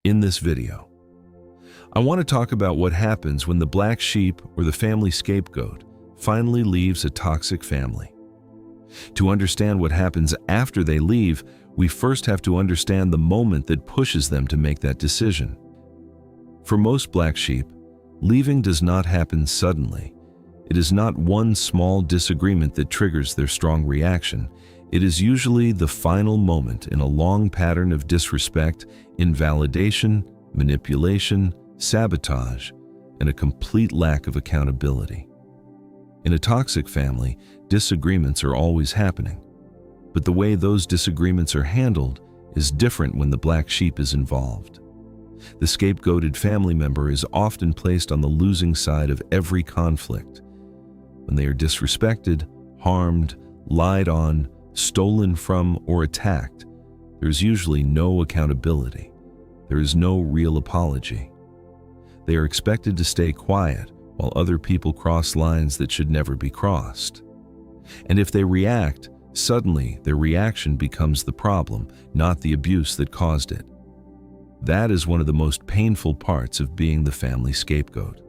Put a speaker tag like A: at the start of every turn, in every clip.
A: In this video, I want to talk about what happens when the black sheep or the family scapegoat finally leaves a toxic family. To understand what happens after they leave, we first have to understand the moment that pushes them to make that decision. For most black sheep, leaving does not happen suddenly. It is not one small disagreement that triggers their strong reaction. It is usually the final moment in a long pattern of disrespect, invalidation, manipulation, sabotage, and a complete lack of accountability. In a toxic family, disagreements are always happening, but the way those disagreements are handled is different when the black sheep is involved. The scapegoated family member is often placed on the losing side of every conflict. When they are disrespected, harmed, lied on, stolen from, or attacked, there is usually no accountability. There is no real apology. They are expected to stay quiet while other people cross lines that should never be crossed. And if they react, suddenly their reaction becomes the problem, not the abuse that caused it. That is one of the most painful parts of being the family scapegoat.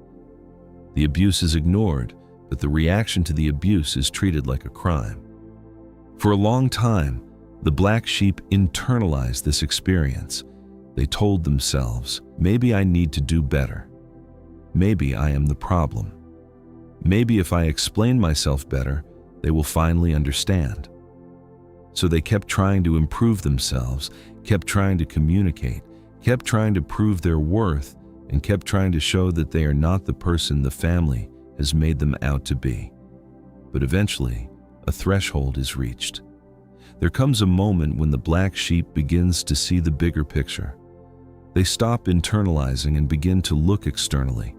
A: The abuse is ignored, but the reaction to the abuse is treated like a crime. For a long time, the black sheep internalized this experience. They told themselves, maybe I need to do better. Maybe I am the problem. Maybe if I explain myself better, they will finally understand. So they kept trying to improve themselves, kept trying to communicate, kept trying to prove their worth, and kept trying to show that they are not the person the family has made them out to be. But eventually, a threshold is reached. There comes a moment when the black sheep begins to see the bigger picture. They stop internalizing and begin to look externally.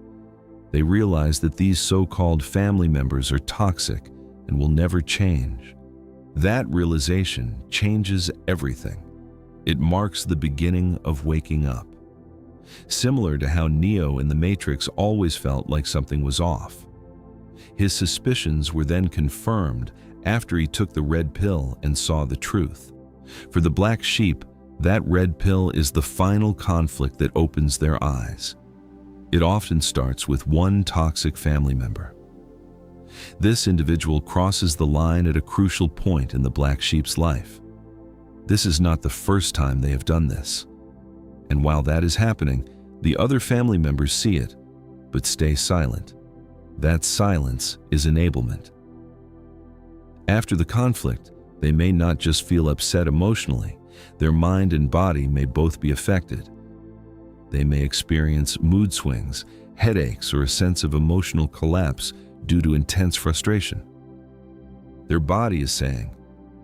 A: They realize that these so-called family members are toxic and will never change. That realization changes everything. It marks the beginning of waking up. Similar to how Neo in the Matrix always felt like something was off. His suspicions were then confirmed after he took the red pill and saw the truth. For the black sheep, that red pill is the final conflict that opens their eyes. It often starts with one toxic family member. This individual crosses the line at a crucial point in the black sheep's life. This is not the first time they have done this. And while that is happening, the other family members see it, but stay silent. That silence is enablement. After the conflict, they may not just feel upset emotionally, their mind and body may both be affected. They may experience mood swings, headaches, or a sense of emotional collapse due to intense frustration. Their body is saying,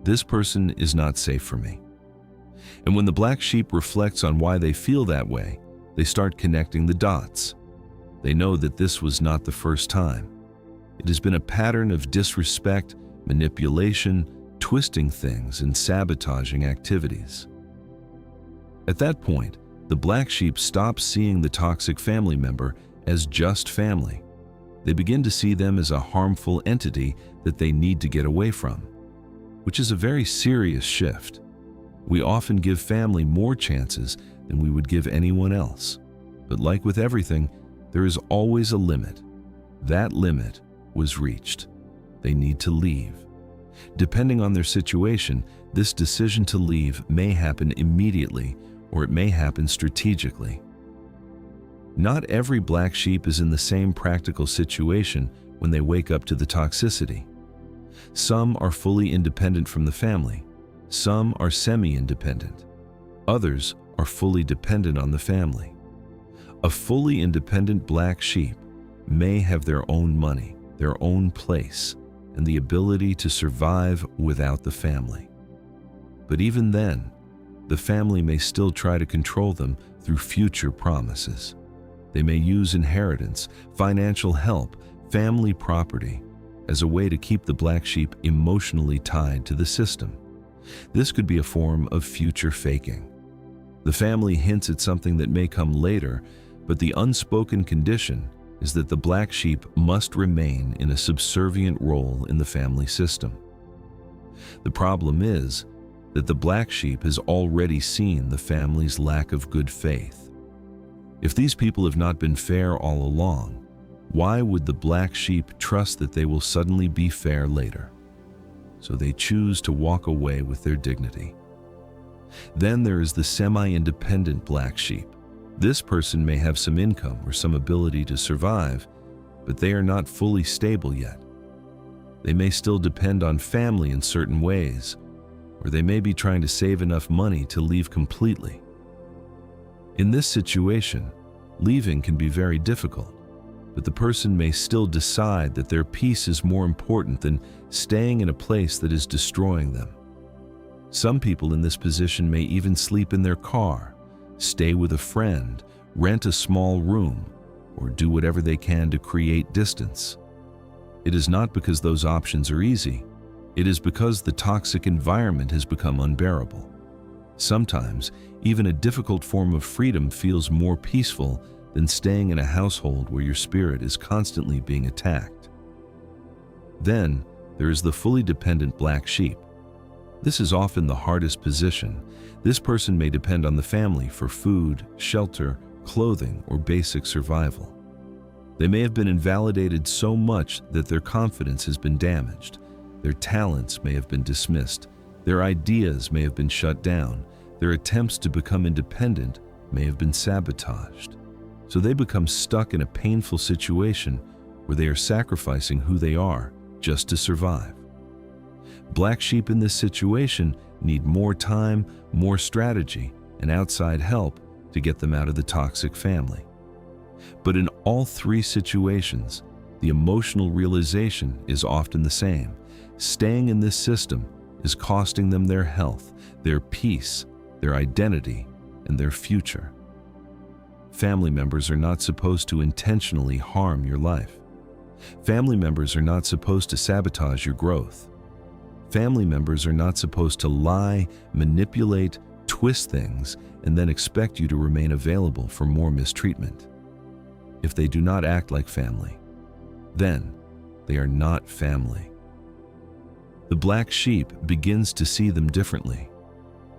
A: this person is not safe for me. And when the black sheep reflects on why they feel that way, they start connecting the dots. They know that this was not the first time. It has been a pattern of disrespect, manipulation, twisting things, and sabotaging activities. At that point, the black sheep stops seeing the toxic family member as just family. They begin to see them as a harmful entity that they need to get away from, which is a very serious shift. We often give family more chances than we would give anyone else. But like with everything, there is always a limit. That limit was reached. They need to leave. Depending on their situation, this decision to leave may happen immediately or it may happen strategically. Not every black sheep is in the same practical situation when they wake up to the toxicity. Some are fully independent from the family. Some are semi-independent. Others are fully dependent on the family. A fully independent black sheep may have their own money, their own place, and the ability to survive without the family. But even then, the family may still try to control them through future promises. They may use inheritance, financial help, family property as a way to keep the black sheep emotionally tied to the system. This could be a form of future faking. The family hints at something that may come later, but the unspoken condition is that the black sheep must remain in a subservient role in the family system. The problem is that the black sheep has already seen the family's lack of good faith. If these people have not been fair all along, why would the black sheep trust that they will suddenly be fair later? So they choose to walk away with their dignity. Then there is the semi-independent black sheep. This person may have some income or some ability to survive, but they are not fully stable yet. They may still depend on family in certain ways, or they may be trying to save enough money to leave completely. In this situation, leaving can be very difficult, but the person may still decide that their peace is more important than staying in a place that is destroying them. Some people in this position may even sleep in their car, stay with a friend, rent a small room, or do whatever they can to create distance. It is not because those options are easy. It is because the toxic environment has become unbearable. Sometimes, even a difficult form of freedom feels more peaceful than staying in a household where your spirit is constantly being attacked. Then, there is the fully dependent black sheep. This is often the hardest position. This person may depend on the family for food, shelter, clothing, or basic survival. They may have been invalidated so much that their confidence has been damaged. Their talents may have been dismissed. Their ideas may have been shut down. Their attempts to become independent may have been sabotaged. So they become stuck in a painful situation where they are sacrificing who they are just to survive. Black sheep in this situation need more time, more strategy, and outside help to get them out of the toxic family. But in all three situations, the emotional realization is often the same. Staying in this system is costing them their health, their peace, their identity, and their future. Family members are not supposed to intentionally harm your life. Family members are not supposed to sabotage your growth. Family members are not supposed to lie, manipulate, twist things, and then expect you to remain available for more mistreatment. If they do not act like family, then they are not family. The black sheep begins to see them differently,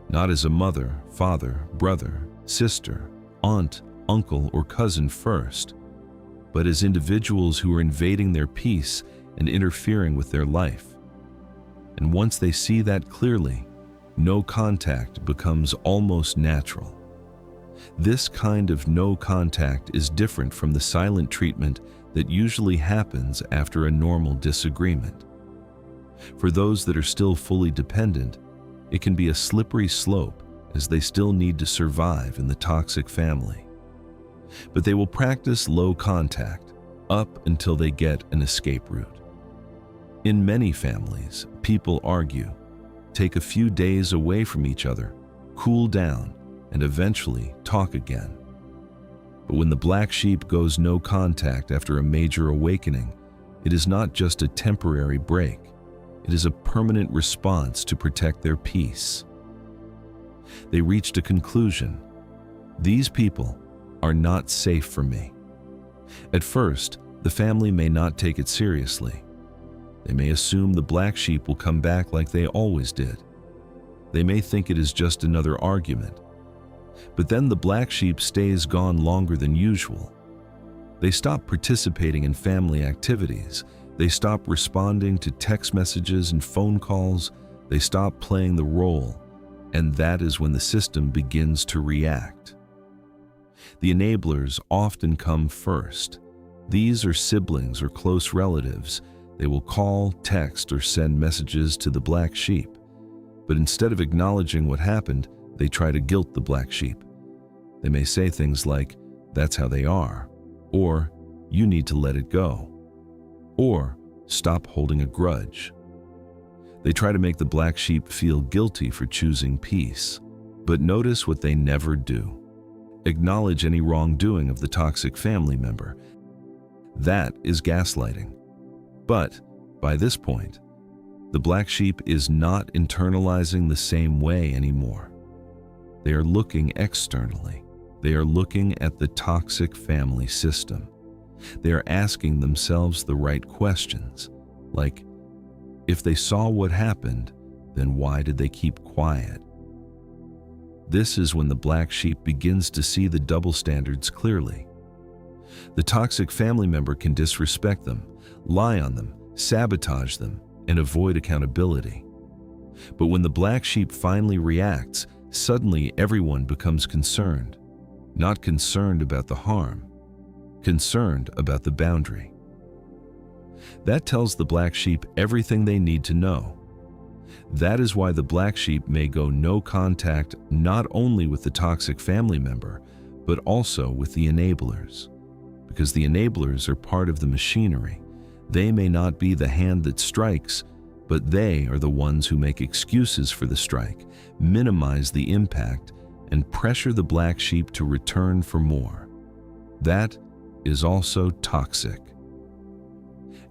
A: not as a mother, father, brother, sister, aunt, uncle, or cousin first, but as individuals who are invading their peace and interfering with their life. And once they see that clearly, no contact becomes almost natural. This kind of no contact is different from the silent treatment that usually happens after a normal disagreement. For those that are still fully dependent, it can be a slippery slope as they still need to survive in the toxic family. But they will practice low contact up until they get an escape route. In many families, people argue, take a few days away from each other, cool down, and eventually talk again. But when the black sheep goes no contact after a major awakening, it is not just a temporary break. It is a permanent response to protect their peace. They reached a conclusion. These people are not safe for me. At first, the family may not take it seriously. They may assume the black sheep will come back like they always did. They may think it is just another argument. But then the black sheep stays gone longer than usual. They stop participating in family activities. They stop responding to text messages and phone calls. They stop playing the role. And that is when the system begins to react. The enablers often come first. These are siblings or close relatives. They will call, text, or send messages to the black sheep. But instead of acknowledging what happened, they try to guilt the black sheep. They may say things like, "That's how they are," or "You need to let it go," or "Stop holding a grudge." They try to make the black sheep feel guilty for choosing peace. But notice what they never do. Acknowledge any wrongdoing of the toxic family member. That is gaslighting. But by this point, the black sheep is not internalizing the same way anymore. They are looking externally. They are looking at the toxic family system. They are asking themselves the right questions, like, if they saw what happened, then why did they keep quiet? This is when the black sheep begins to see the double standards clearly. The toxic family member can disrespect them, lie on them, sabotage them, and avoid accountability. But when the black sheep finally reacts, suddenly everyone becomes concerned. Not concerned about the harm, concerned about the boundary. That tells the black sheep everything they need to know. That is why the black sheep may go no contact not only with the toxic family member, but also with the enablers. Because the enablers are part of the machinery. They may not be the hand that strikes, but they are the ones who make excuses for the strike, minimize the impact, and pressure the black sheep to return for more. That is also toxic.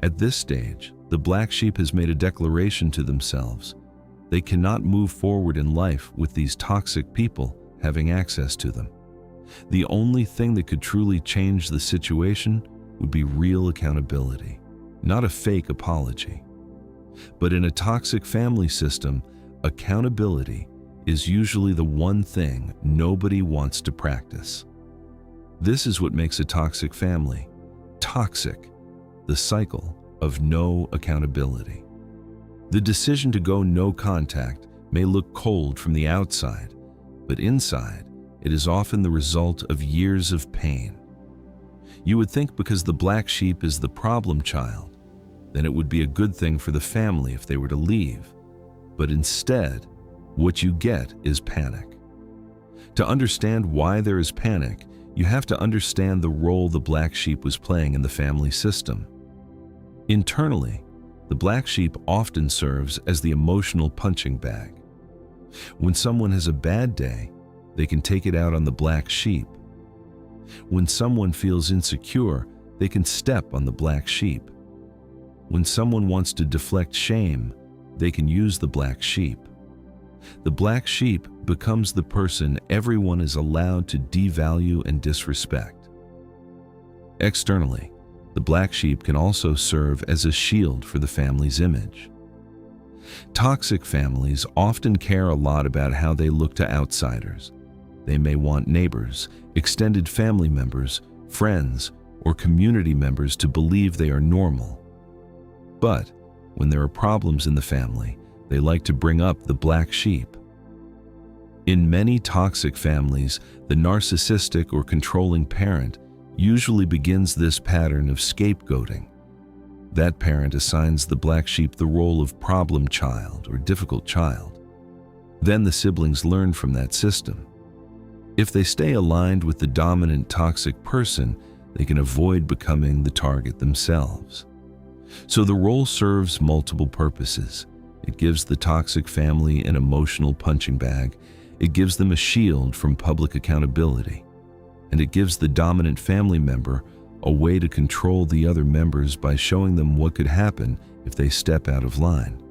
A: At this stage, the black sheep has made a declaration to themselves. They cannot move forward in life with these toxic people having access to them. The only thing that could truly change the situation would be real accountability, not a fake apology. But in a toxic family system, accountability is usually the one thing nobody wants to practice. This is what makes a toxic family toxic, the cycle of no accountability. The decision to go no contact may look cold from the outside, but inside, it is often the result of years of pain. You would think because the black sheep is the problem child, then it would be a good thing for the family if they were to leave. But instead, what you get is panic. To understand why there is panic, you have to understand the role the black sheep was playing in the family system. Internally, the black sheep often serves as the emotional punching bag. When someone has a bad day, they can take it out on the black sheep. When someone feels insecure, they can step on the black sheep. When someone wants to deflect shame, they can use the black sheep. The black sheep becomes the person everyone is allowed to devalue and disrespect. Externally, the black sheep can also serve as a shield for the family's image. Toxic families often care a lot about how they look to outsiders. They may want neighbors, extended family members, friends, or community members to believe they are normal. But when there are problems in the family, they like to bring up the black sheep. In many toxic families, the narcissistic or controlling parent usually begins this pattern of scapegoating. That parent assigns the black sheep the role of problem child or difficult child. Then the siblings learn from that system. If they stay aligned with the dominant toxic person, they can avoid becoming the target themselves. So the role serves multiple purposes. It gives the toxic family an emotional punching bag. It gives them a shield from public accountability. And it gives the dominant family member a way to control the other members by showing them what could happen if they step out of line.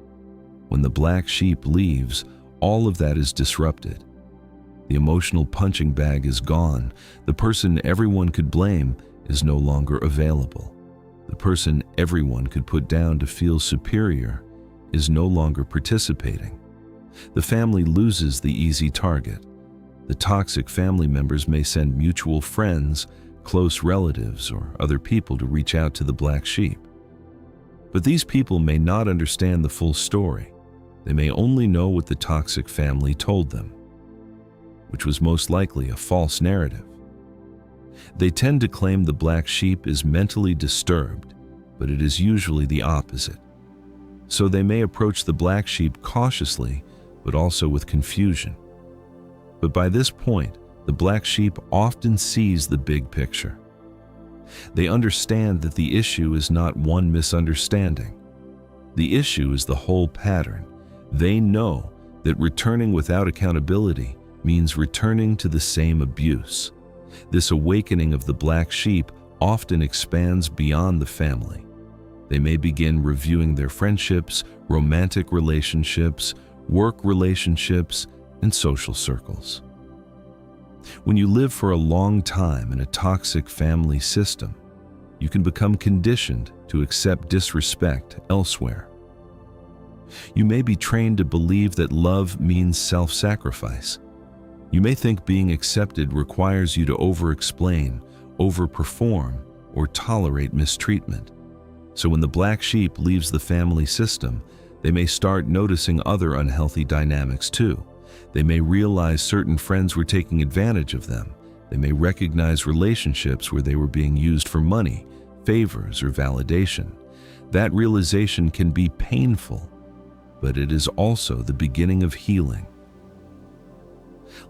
A: When the black sheep leaves, all of that is disrupted. The emotional punching bag is gone. The person everyone could blame is no longer available. The person everyone could put down to feel superior is no longer participating. The family loses the easy target. The toxic family members may send mutual friends, close relatives, or other people to reach out to the black sheep. But these people may not understand the full story. They may only know what the toxic family told them, which was most likely a false narrative. They tend to claim the black sheep is mentally disturbed, but it is usually the opposite. So they may approach the black sheep cautiously, but also with confusion. But by this point, the black sheep often sees the big picture. They understand that the issue is not one misunderstanding. The issue is the whole pattern. They know that returning without accountability means returning to the same abuse. This awakening of the black sheep often expands beyond the family. They may begin reviewing their friendships, romantic relationships, work relationships, and social circles. When you live for a long time in a toxic family system, you can become conditioned to accept disrespect elsewhere. You may be trained to believe that love means self-sacrifice. You may think being accepted requires you to over-explain, overperform, or tolerate mistreatment. So when the black sheep leaves the family system, they may start noticing other unhealthy dynamics too. They may realize certain friends were taking advantage of them. They may recognize relationships where they were being used for money, favors, or validation. That realization can be painful, but it is also the beginning of healing.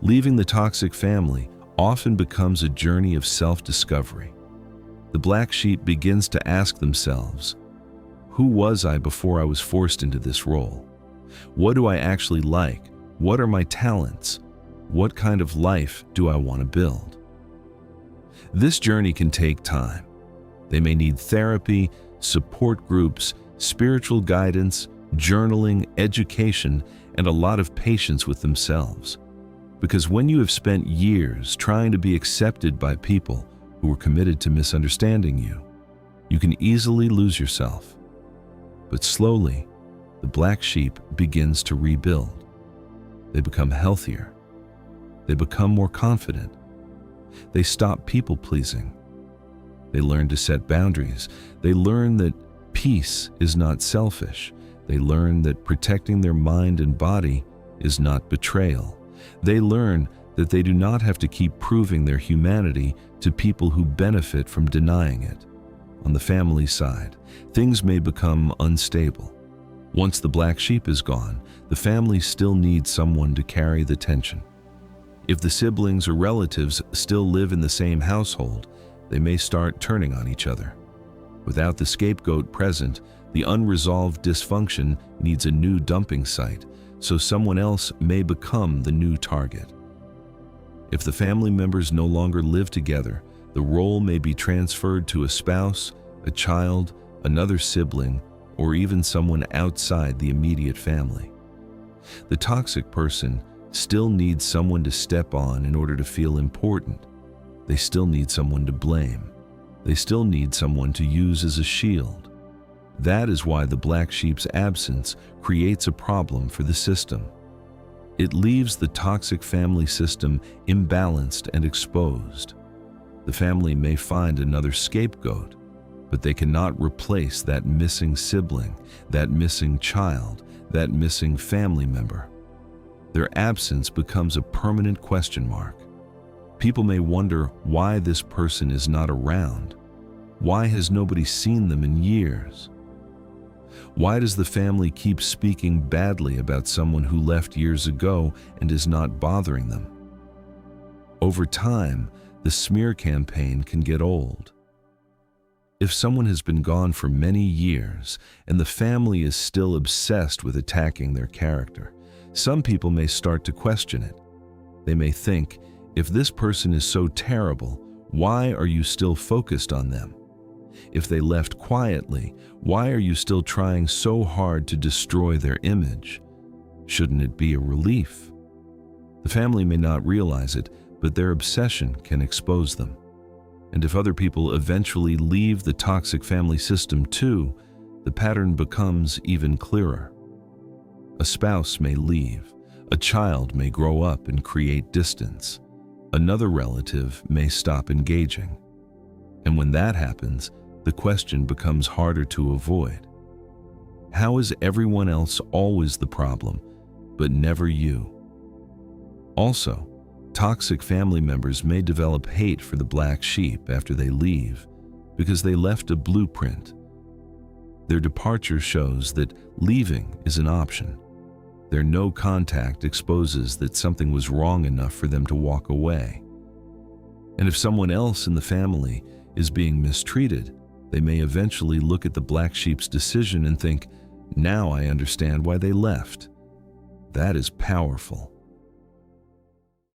A: Leaving the toxic family often becomes a journey of self-discovery. The black sheep begins to ask themselves, who was I before I was forced into this role? What do I actually like? What are my talents? What kind of life do I want to build? This journey can take time. They may need therapy, support groups, spiritual guidance, journaling, education, and a lot of patience with themselves. Because when you have spent years trying to be accepted by people who are committed to misunderstanding you, you can easily lose yourself. But slowly, the black sheep begins to rebuild. They become healthier. They become more confident. They stop people-pleasing. They learn to set boundaries. They learn that peace is not selfish. They learn that protecting their mind and body is not betrayal. They learn that they do not have to keep proving their humanity to people who benefit from denying it. On the family side, things may become unstable. Once the black sheep is gone, the family still needs someone to carry the tension. If the siblings or relatives still live in the same household, they may start turning on each other. Without the scapegoat present, the unresolved dysfunction needs a new dumping site, so someone else may become the new target. If the family members no longer live together, the role may be transferred to a spouse, a child, another sibling, or even someone outside the immediate family. The toxic person still needs someone to step on in order to feel important. They still need someone to blame. They still need someone to use as a shield. That is why the black sheep's absence creates a problem for the system. It leaves the toxic family system imbalanced and exposed. The family may find another scapegoat, but they cannot replace that missing sibling, that missing child, that missing family member. Their absence becomes a permanent question mark. People may wonder why this person is not around. Why has nobody seen them in years? Why does the family keep speaking badly about someone who left years ago and is not bothering them? Over time, the smear campaign can get old. If someone has been gone for many years and the family is still obsessed with attacking their character, some people may start to question it. They may think, if this person is so terrible, why are you still focused on them? If they left quietly, why are you still trying so hard to destroy their image? Shouldn't it be a relief? The family may not realize it, but their obsession can expose them. And if other people eventually leave the toxic family system too, the pattern becomes even clearer. A spouse may leave, a child may grow up and create distance, another relative may stop engaging. And when that happens, the question becomes harder to avoid. How is everyone else always the problem, but never you? Also, toxic family members may develop hate for the black sheep after they leave because they left a blueprint. Their departure shows that leaving is an option. Their no contact exposes that something was wrong enough for them to walk away. And if someone else in the family is being mistreated, they may eventually look at the black sheep's decision and think, now I understand why they left. That is powerful.